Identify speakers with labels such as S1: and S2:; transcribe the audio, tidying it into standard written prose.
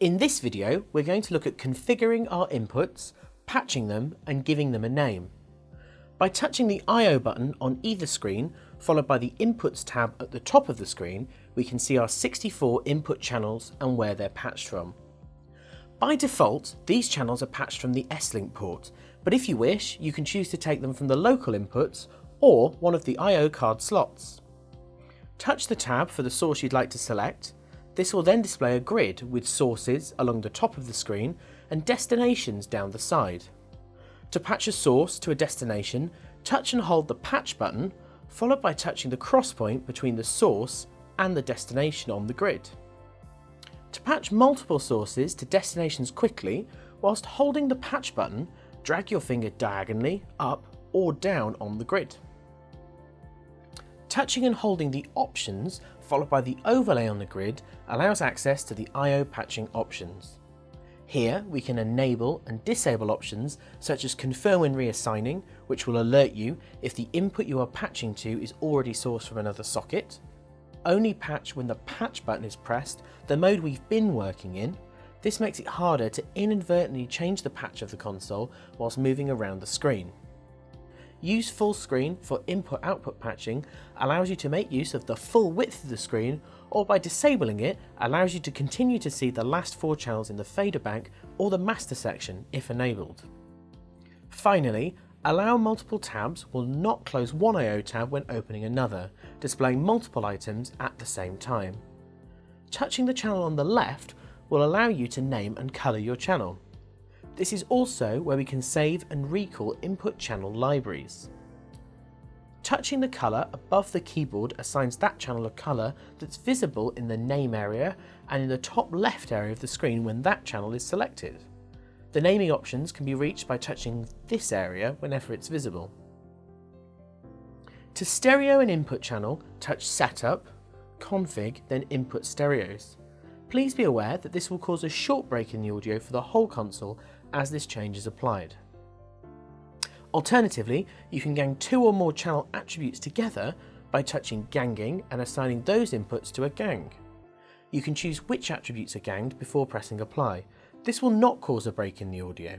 S1: In this video, we're going to look at configuring our inputs, patching them, and giving them a name. By touching the I/O button on either screen, followed by the Inputs tab at the top of the screen, we can see our 64 input channels and where they're patched from. By default, these channels are patched from the S-Link port, but if you wish, you can choose to take them from the local inputs or one of the I/O card slots. Touch the tab for the source you'd like to select. This will then display a grid with sources along the top of the screen and destinations down the side. To patch a source to a destination, touch and hold the patch button, followed by touching the cross point between the source and the destination on the grid. To patch multiple sources to destinations quickly, whilst holding the patch button, drag your finger diagonally up or down on the grid. Touching and holding the options, followed by the overlay on the grid, allows access to the I/O patching options. Here we can enable and disable options such as confirm when reassigning, which will alert you if the input you are patching to is already sourced from another socket, only patch when the patch button is pressed, the mode we've been working in. This makes it harder to inadvertently change the patch of the console whilst moving around the screen. Use full screen for input-output patching allows you to make use of the full width of the screen, or by disabling it allows you to continue to see the last 4 channels in the fader bank or the master section if enabled. Finally, allow multiple tabs will not close one I/O tab when opening another, displaying multiple items at the same time. Touching the channel on the left will allow you to name and colour your channel. This is also where we can save and recall input channel libraries. Touching the colour above the keyboard assigns that channel a colour that's visible in the name area and in the top left area of the screen when that channel is selected. The naming options can be reached by touching this area whenever it's visible. To stereo an input channel, touch Setup, Config, then Input Stereos. Please be aware that this will cause a short break in the audio for the whole console as this change is applied. Alternatively, you can gang 2 or more channel attributes together by touching Ganging and assigning those inputs to a gang. You can choose which attributes are ganged before pressing Apply. This will not cause a break in the audio.